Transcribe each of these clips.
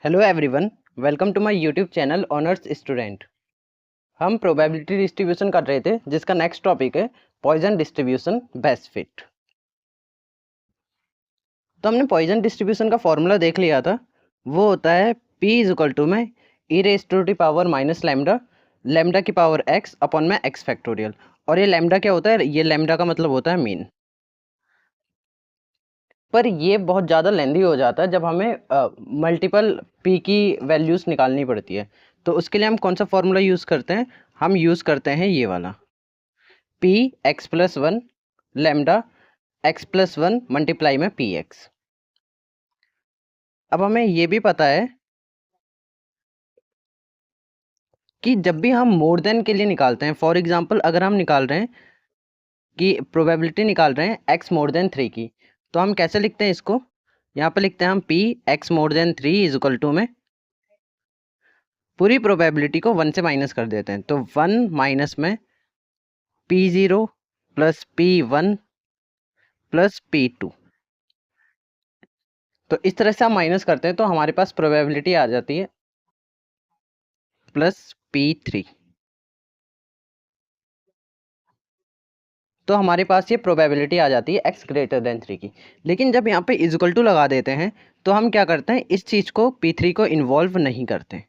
Hello everyone, welcome to my YouTube channel honours student. हम probability distribution कर रहे थे जिसका नेक्स्ट टॉपिक है पॉइजन डिस्ट्रीब्यूशन बेस्ट फिट। तो हमने पॉइजन डिस्ट्रीब्यूशन का फॉर्मूला देख लिया था। वो होता है P इज इक्वल टू में e raise to the power minus lambda, lambda की पावर x अपॉन में x फैक्टोरियल। और ये लैम्डा क्या होता है? ये लैम्डा का मतलब होता है मीन। पर ये बहुत ज़्यादा लेंदी हो जाता है जब हमें मल्टीपल पी की वैल्यूज़ निकालनी पड़ती है। तो उसके लिए हम कौन सा फॉर्मूला यूज़ करते हैं? हम यूज़ करते हैं ये वाला P x plus one lambda x plus one multiply में पी एक्स। अब हमें ये भी पता है कि जब भी हम मोर देन के लिए निकालते हैं, फॉर एग्जांपल अगर हम निकाल रहे हैं कि प्रोबेबिलिटी निकाल रहे हैं एक्स मोर देन थ्री की, तो हम कैसे लिखते हैं इसको? यहाँ पे लिखते हैं हम P X more than three is equal to में पूरी प्रोबेबिलिटी को वन से माइनस कर देते हैं। तो वन माइनस में P zero plus P one plus P two. तो इस तरह से हम माइनस करते हैं तो हमारे पास प्रोबेबिलिटी आ जाती है प्लस पी थ्री। तो हमारे पास ये प्रोबेबिलिटी आ जाती है एक्स ग्रेटर देन थ्री की। लेकिन जब यहाँ पे इक्वल टू लगा देते हैं तो हम क्या करते हैं, इस चीज़ को पी थ्री को इन्वॉल्व नहीं करते।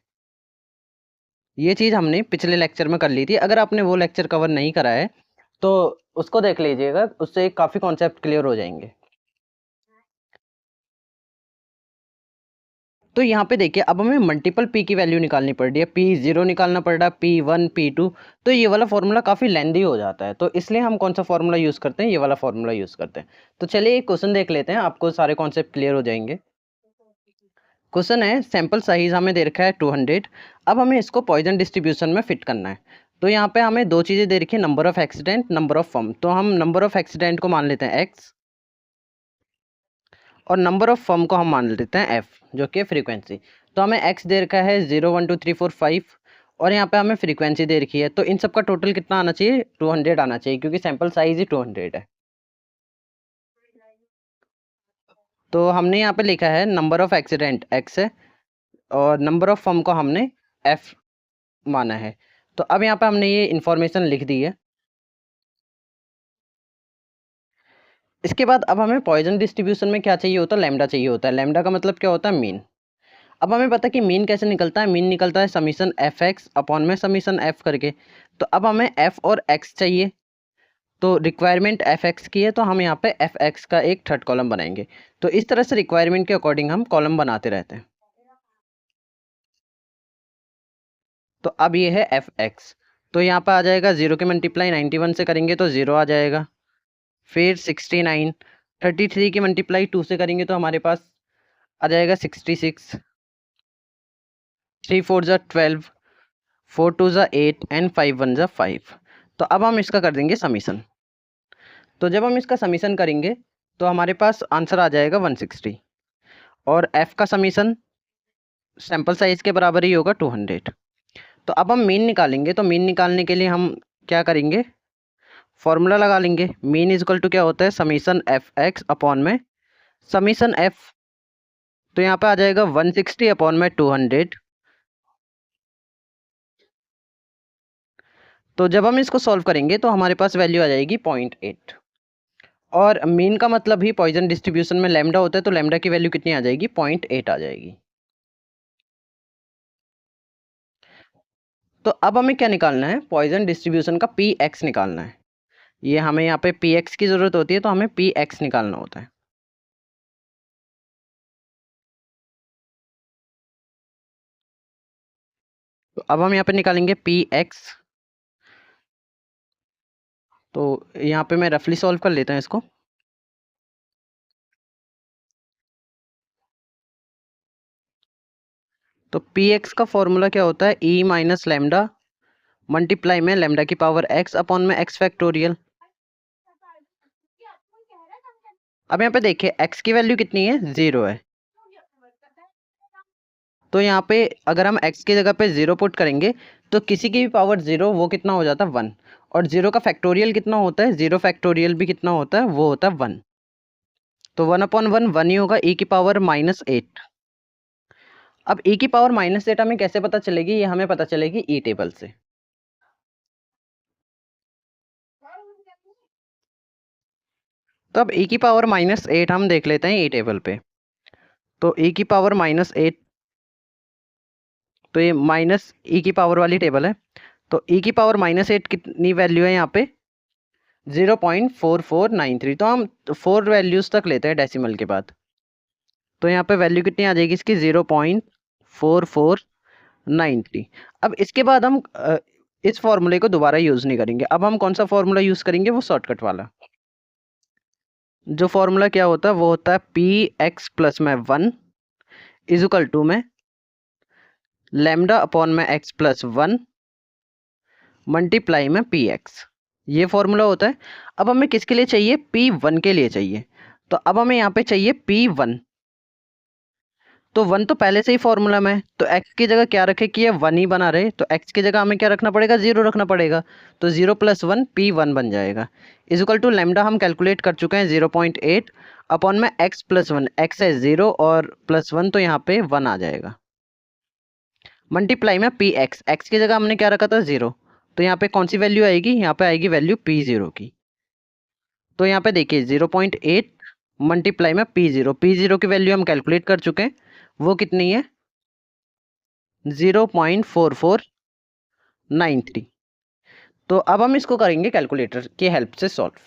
ये चीज़ हमने पिछले लेक्चर में कर ली थी। अगर आपने वो लेक्चर कवर नहीं करा है तो उसको देख लीजिएगा, उससे काफ़ी कॉन्सेप्ट क्लियर हो जाएंगे। तो यहाँ पे देखिए, अब हमें मल्टीपल पी की वैल्यू निकालनी पड़ रही है, पी जीरो निकालना पड़ रहा है, पी वन पी टू। तो ये वाला फॉर्मूला काफ़ी लेंदी हो जाता है, तो इसलिए हम कौन सा फॉर्मूला यूज़ करते हैं? ये वाला फॉर्मूला यूज़ करते हैं। तो चलिए एक क्वेश्चन देख लेते हैं, आपको सारे कॉन्सेप्ट क्लियर हो जाएंगे। क्वेश्चन है, सैंपल साइज हमें दे रखा है 200। अब हमें इसको पॉइजन डिस्ट्रीब्यूशन में फिट करना है। तो यहाँ पे हमें दो चीज़ें दे रखी है, number of accident, number of firm. तो हम नंबर ऑफ एक्सीडेंट को मान लेते हैं एक्स और नंबर ऑफ फर्म को हम मान लेते हैं एफ, जो कि फ्रीक्वेंसी। तो हमें एक्स दे रखा है 0 1 2 3 4 5 और यहाँ पे हमें फ्रीक्वेंसी दे रखी है। तो इन सब का टोटल कितना आना चाहिए? 200 आना चाहिए, क्योंकि सैंपल साइज ही 200 है। तो हमने यहाँ पे लिखा है नंबर ऑफ एक्सीडेंट एक्स है और नंबर ऑफ फर्म को हमने एफ माना है। तो अब यहाँ पे हमने ये इन्फॉर्मेशन लिख दी है। इसके बाद अब हमें पॉइजन डिस्ट्रीब्यूशन में क्या चाहिए होता है? लैम्डा चाहिए होता है। लैम्डा का मतलब क्या होता है? मीन। अब हमें पता है कि मीन कैसे निकलता है। मीन निकलता है समीशन एफ एक्स अपॉन में समीशन एफ करके। तो अब हमें एफ और एक्स चाहिए, तो रिक्वायरमेंट एफ एक्स की है, तो हम यहाँ पे एफ एक्स का एक थर्ड कॉलम बनाएंगे। तो इस तरह से रिक्वायरमेंट के अकॉर्डिंग हम कॉलम बनाते रहते हैं। तो अब ये है एफ एक्स। तो यहाँ पर आ जाएगा 0 के मल्टीप्लाई 91 से करेंगे तो 0 आ जाएगा। फिर 69, 33 की मल्टीप्लाई 2 से करेंगे तो हमारे पास आ जाएगा 66। 3 4 ज़ा 12, 4 2 ज़ा 8 एंड 5 1 ज़ा 5। तो अब हम इसका कर देंगे समीशन। तो जब हम इसका समीशन करेंगे तो हमारे पास आंसर आ जाएगा 160 और एफ का समीशन सैंपल साइज के बराबर ही होगा 200। तो अब हम मीन निकालेंगे। तो मीन निकालने के लिए हम क्या करेंगे? फॉर्मूला लगा लेंगे। मीन इज इक्वल टू क्या होता है? समीशन एफ एक्स अपॉन में समीशन एफ। तो यहाँ पे आ जाएगा 160 अपॉन में 200। तो जब हम इसको सॉल्व करेंगे तो हमारे पास वैल्यू आ जाएगी 0.8। और मीन का मतलब ही पॉइजन डिस्ट्रीब्यूशन में लैम्डा होता है, तो लैम्डा की वैल्यू कितनी आ जाएगी? 0.8 आ जाएगी। तो अब हमें क्या निकालना है? पॉइजन डिस्ट्रीब्यूशन का पी एक्स निकालना है। ये हमें यहाँ पे पी एक्स की ज़रूरत होती है, तो हमें पी एक्स निकालना होता है। तो अब हम यहाँ पे निकालेंगे पी एक्स। तो यहाँ पे मैं रफली सॉल्व कर लेता हूँ इसको। तो पी एक्स का फॉर्मूला क्या होता है? ई माइनस लैम्डा मल्टीप्लाई में लैम्डा की पावर एक्स अपॉन में एक्स फैक्टोरियल। अब यहाँ पे देखिए एक्स की वैल्यू कितनी है? 0 है। तो यहाँ पे अगर हम x की जगह पे 0 पुट करेंगे तो किसी की भी पावर 0 वो कितना हो जाता है? 1। और 0 का फैक्टोरियल कितना होता है? 0 फैक्टोरियल भी कितना होता है? वो होता है 1। तो 1/1 1 ही होगा, e की पावर -8। अब e की पावर -8 हमें कैसे पता चलेगी, ये हमें पता चलेगी ई टेबल से। तो अब e की पावर -8 हम देख लेते हैं ई टेबल पे। तो e की पावर -8, तो ये माइनस e की पावर वाली टेबल है। तो e की पावर -8 कितनी वैल्यू है यहाँ पे, 0.4493। तो हम 4 वैल्यूज तक लेते हैं डेसिमल के बाद। तो यहाँ पे वैल्यू कितनी आ जाएगी इसकी, 0.4493। अब इसके बाद हम इस फॉर्मूले को दोबारा यूज नहीं करेंगे। अब हम कौन सा फॉर्मूला यूज करेंगे, वो शॉर्टकट वाला। जो फॉर्मूला क्या होता है, वो होता है पी एक्स प्लस में 1 इज इक्वल टू में लैम्डा अपॉन में एक्स प्लस 1 मल्टीप्लाई में पी एक्स। ये फॉर्मूला होता है। अब हमें किसके लिए चाहिए, P1 के लिए चाहिए। तो अब हमें यहाँ पे चाहिए P1। तो 1 तो पहले से ही फॉर्मूला में है, तो x की जगह क्या रखे कि ये 1 ही बना रहे, तो x की जगह हमें क्या रखना पड़ेगा, 0 रखना पड़ेगा। तो 0 + 1 P1 बन जाएगा इज इक्वल टू लैम्डा हम कैलकुलेट कर चुके हैं 0.8 अपॉन में x + 1, x है 0 और +1 तो यहाँ पे 1 आ जाएगा मल्टीप्लाई में पी एक्स। एक्स की जगह हमने क्या रखा था, 0। तो यहाँ पे कौन सी वैल्यू आएगी, यहाँ पे आएगी वैल्यू P0 की। तो यहाँ पे देखिए 0.8 मल्टीप्लाई में P0 की वैल्यू हम कैलकुलेट कर चुके हैं, वो कितनी है 0.4493। तो अब हम इसको करेंगे कैलकुलेटर की हेल्प से सॉल्व।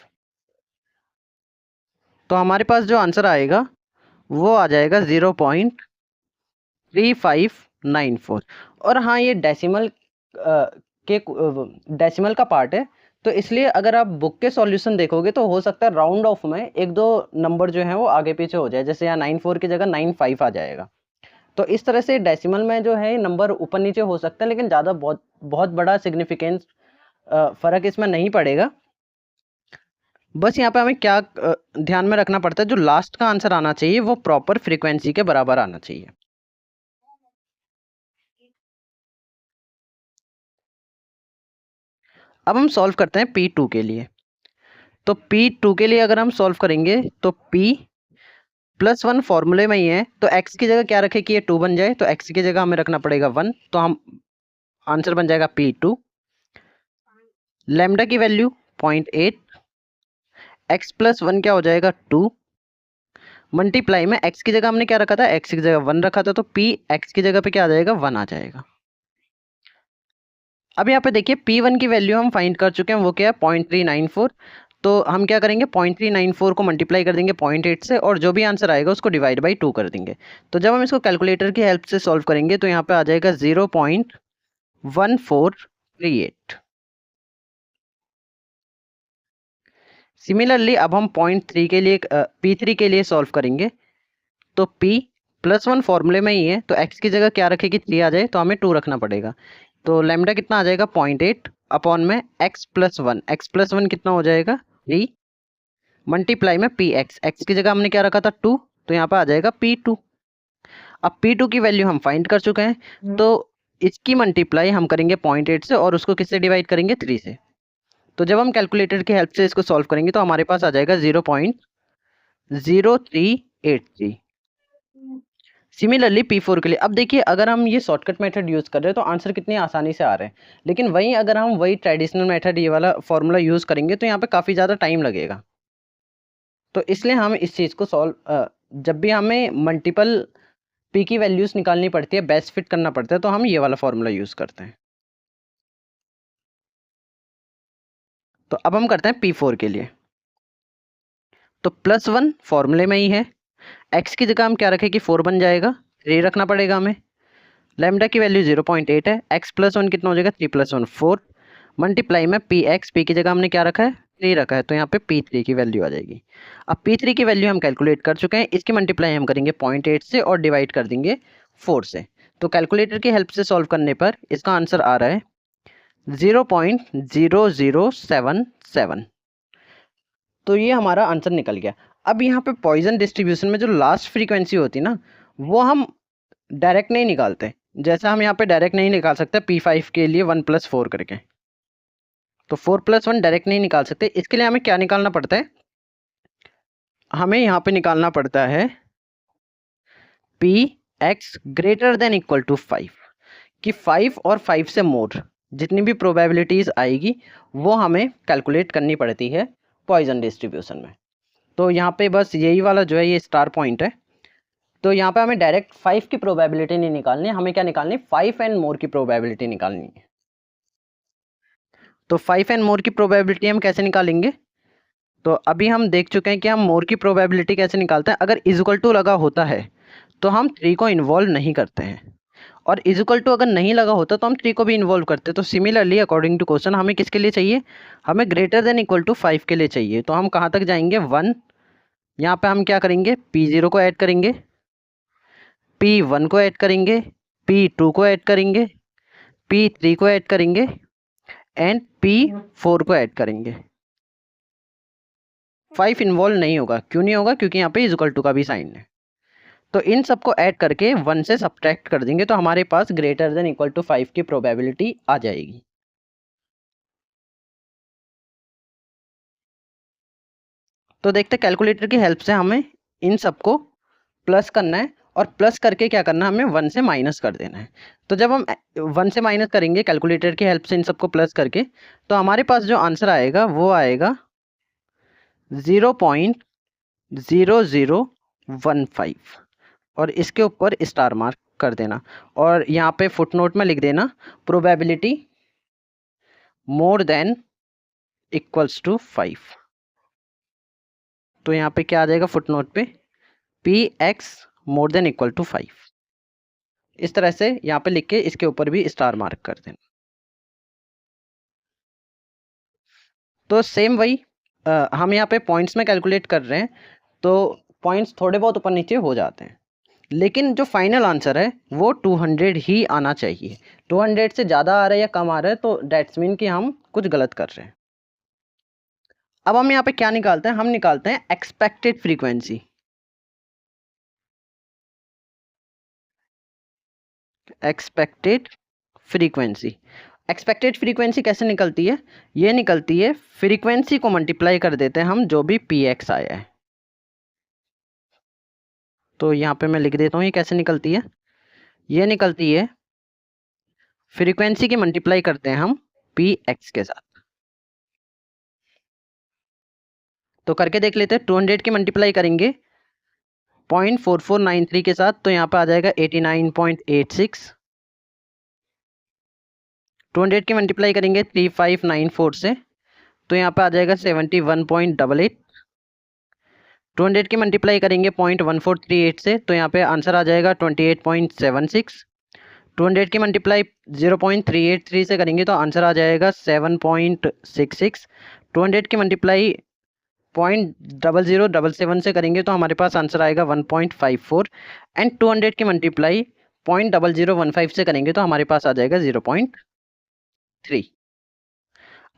तो हमारे पास जो आंसर आएगा वो आ जाएगा 0.3594। और हाँ, ये डेसिमल डेसिमल का पार्ट है, तो इसलिए अगर आप बुक के सॉल्यूशन देखोगे तो हो सकता है राउंड ऑफ में 1-2 नंबर जो है वो आगे पीछे हो जाए, जैसे यहाँ 94 की जगह 95 आ जाएगा। तो इस तरह से डेसिमल में जो है नंबर ऊपर नीचे हो सकता है, लेकिन ज़्यादा बहुत बड़ा सिग्निफिकेंस फ़र्क इसमें नहीं पड़ेगा। बस यहाँ पे हमें क्या ध्यान में रखना पड़ता है, जो लास्ट का आंसर आना चाहिए वो प्रॉपर फ्रीक्वेंसी के बराबर आना चाहिए। अब हम सॉल्व करते हैं P2 के लिए। तो P2 के लिए अगर हम सॉल्व करेंगे तो P + 1 फॉर्मूले में ही है, तो x की जगह क्या रखे कि ये 2 बन जाए, तो x की जगह हमें रखना पड़ेगा 1। तो हम आंसर बन जाएगा P2। लैम्डा की वैल्यू 0.8, x + 1 क्या हो जाएगा 2 मल्टीप्लाई में x की जगह हमने क्या रखा था, x की जगह 1 रखा था, तो P x की जगह पे क्या आ जाएगा, 1 आ जाएगा। अब यहाँ पे देखिए P1 की वैल्यू हम फाइंड कर चुके हैं, वो क्या है 0.394। तो हम क्या करेंगे, 0.394 को मल्टीप्लाई कर देंगे 0.8 से, और जो भी आंसर आएगा उसको डिवाइड बाई 2 कर देंगे। तो जब हम इसको कैलकुलेटर की हेल्प से सॉल्व करेंगे तो यहाँ पे आ जाएगा 0.1438। सिमिलरली अब हम P3 के लिए सॉल्व करेंगे। तो P + 1 फॉर्मूले में ही है, तो x की जगह क्या रखे कि 3 आ जाए, तो हमें 2 रखना पड़ेगा। तो लैम्डा कितना आ जाएगा 0.8 अपॉन में x + 1, x + 1 कितना हो जाएगा 3 मल्टीप्लाई में पी एक्स की जगह हमने क्या रखा था 2, तो यहाँ पर आ जाएगा P2। अब P2 की वैल्यू हम फाइंड कर चुके हैं, तो इसकी मल्टीप्लाई हम करेंगे 0.8 से और उसको किससे डिवाइड करेंगे 3 से। तो जब हम कैलकुलेटर की हेल्प से इसको सॉल्व करेंगे तो हमारे पास आ जाएगा 0.0383। सिमिलरली P4 के लिए अब देखिए, अगर हम ये शॉर्टकट मेथड यूज़ कर रहे हैं तो आंसर कितनी आसानी से आ रहे हैं, लेकिन वहीं अगर हम वही ट्रेडिशनल मेथड ये वाला फॉर्मूला यूज़ करेंगे तो यहाँ पे काफ़ी ज़्यादा टाइम लगेगा। तो इसलिए हम इस चीज़ को जब भी हमें मल्टीपल P की वैल्यूज़ निकालनी पड़ती है, बेस्ट फिट करना पड़ता है, तो हम ये वाला फॉर्मूला यूज़ करते हैं। तो अब हम करते हैं P4 के लिए। तो +1 फॉर्मूले में ही है, x की जगह हम क्या रखें कि 4 बन जाएगा, 3 रखना पड़ेगा हमें। लैम्डा की वैल्यू 0.8 है, x + 1 कितना हो जाएगा 3 + 1 4 मल्टीप्लाई में P की जगह हमने क्या रखा है 3 रखा है, तो यहाँ पे P3 की वैल्यू आ जाएगी। अब P3 की वैल्यू हम कैलकुलेट कर चुके हैं, इसकी मल्टीप्लाई हम करेंगे 0.8 से और डिवाइड कर देंगे 4 से। तो कैलकुलेटर की हेल्प से सॉल्व करने पर इसका आंसर आ रहा है 0.0077। तो ये हमारा आंसर निकल गया। अब यहाँ पे पॉइजन डिस्ट्रीब्यूशन में जो लास्ट फ्रीक्वेंसी होती है ना, वो हम डायरेक्ट नहीं निकालते। जैसा हम यहाँ पे डायरेक्ट नहीं निकाल सकते P5 के लिए 1 + 4 करके, तो 4 + 1 डायरेक्ट नहीं निकाल सकते। इसके लिए हमें क्या निकालना पड़ता है, हमें यहाँ पे निकालना पड़ता है P x greater than equal to 5 कि 5 और 5 से मोर जितनी भी प्रोबेबिलिटीज़ आएगी वो हमें कैलकुलेट करनी पड़ती है पॉइजन डिस्ट्रीब्यूशन में। तो यहाँ पे बस यही वाला जो है ये स्टार पॉइंट है। तो यहाँ पे हमें डायरेक्ट 5 की प्रोबेबिलिटी नहीं निकालनी, हमें क्या निकालनी, 5 एंड मोर की प्रोबेबिलिटी निकालनी है। तो 5 एंड मोर की प्रोबेबिलिटी हम कैसे निकालेंगे, तो अभी हम देख चुके हैं कि हम मोर की प्रोबेबिलिटी कैसे निकालते हैं। अगर इज इक्वल टू लगा होता है तो हम 3 को इन्वॉल्व नहीं करते हैं, और इज इक्वल टू अगर नहीं लगा होता तो हम 3 को भी इन्वॉल्व करते हैं। तो सिमिलरली अकॉर्डिंग टू क्वेश्चन हमें किसके लिए चाहिए, हमें ग्रेटर देन इक्वल टू 5 के लिए चाहिए। तो हम कहाँ तक जाएंगे, 1, यहाँ पे हम क्या करेंगे, P0 को ऐड करेंगे, P1 को ऐड करेंगे, P2 को ऐड करेंगे, P3 को ऐड करेंगे एंड P4 को ऐड करेंगे। 5 इन्वॉल्व नहीं होगा, क्यों नहीं होगा, क्योंकि यहाँ पे इज इक्वल टू का भी साइन है। तो इन सबको ऐड करके 1 से सब्ट्रैक्ट कर देंगे तो हमारे पास ग्रेटर देन इक्वल टू 5 की प्रोबेबिलिटी आ जाएगी। तो देखते कैलकुलेटर की हेल्प से हमें इन सबको प्लस करना है, और प्लस करके क्या करना है, हमें 1 से माइनस कर देना है। तो जब हम 1 से माइनस करेंगे कैलकुलेटर की हेल्प से इन सबको प्लस करके, तो हमारे पास जो आंसर आएगा वो आएगा 0.0015, और इसके ऊपर स्टार मार्क कर देना, और यहाँ पे फुटनोट में लिख देना probability more than equals to 5। तो यहाँ पे क्या आ जाएगा फुटनोट पे, Px more than equal to 5। इस तरह से यहाँ पे लिख के इसके ऊपर भी स्टार मार्क कर देना। तो सेम वही हम यहाँ पे पॉइंट्स में कैलकुलेट कर रहे हैं, तो पॉइंट्स थोड़े बहुत ऊपर नीचे हो जाते हैं, लेकिन जो फाइनल आंसर है वो 200 ही आना चाहिए। 200 से ज़्यादा आ रहा है या कम आ रहा है तो डेट्स मीन कि हम कुछ गलत कर रहे हैं। अब हम यहाँ पे क्या निकालते हैं, हम निकालते हैं एक्सपेक्टेड फ्रीक्वेंसी। एक्सपेक्टेड फ्रीक्वेंसी कैसे निकलती है, ये निकलती है फ्रीक्वेंसी को मल्टीप्लाई कर देते हैं हम जो भी Px आया है। तो यहाँ पे मैं लिख देता हूँ ये कैसे निकलती है, ये निकलती है फ्रीक्वेंसी की मल्टीप्लाई करते हैं हम Px के साथ। तो करके देख लेते हैं, 200 की मल्टीप्लाई करेंगे 0.4493 के साथ, तो यहाँ पे आ जाएगा 89.86। 200 की मल्टीप्लाई करेंगे 3594 से, तो यहाँ पे आ जाएगा 71.88। 200 की मल्टीप्लाई करेंगे 0.1438 से, तो यहाँ पे आंसर आ जाएगा 28.76। 200 की मल्टीप्लाई 0.383 से करेंगे तो आंसर आ जाएगा 7.66। 200 की मल्टीप्लाई 0.0077 से करेंगे तो हमारे पास आंसर आएगा 1.54। एंड 200 की मल्टीप्लाई 0.0015 से करेंगे तो हमारे पास आ जाएगा 0.3।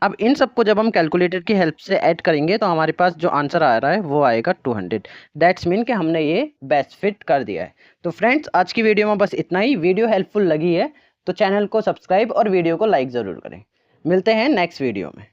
अब इन सबको जब हम कैलकुलेटर की हेल्प से ऐड करेंगे तो हमारे पास जो आंसर आ रहा है वो आएगा 200। दैट्स मीन कि हमने ये बेस्ट फिट कर दिया है। तो फ्रेंड्स आज की वीडियो में बस इतना ही। वीडियो हेल्पफुल लगी है तो चैनल को सब्सक्राइब और वीडियो को लाइक ज़रूर करें। मिलते हैं नेक्स्ट वीडियो में।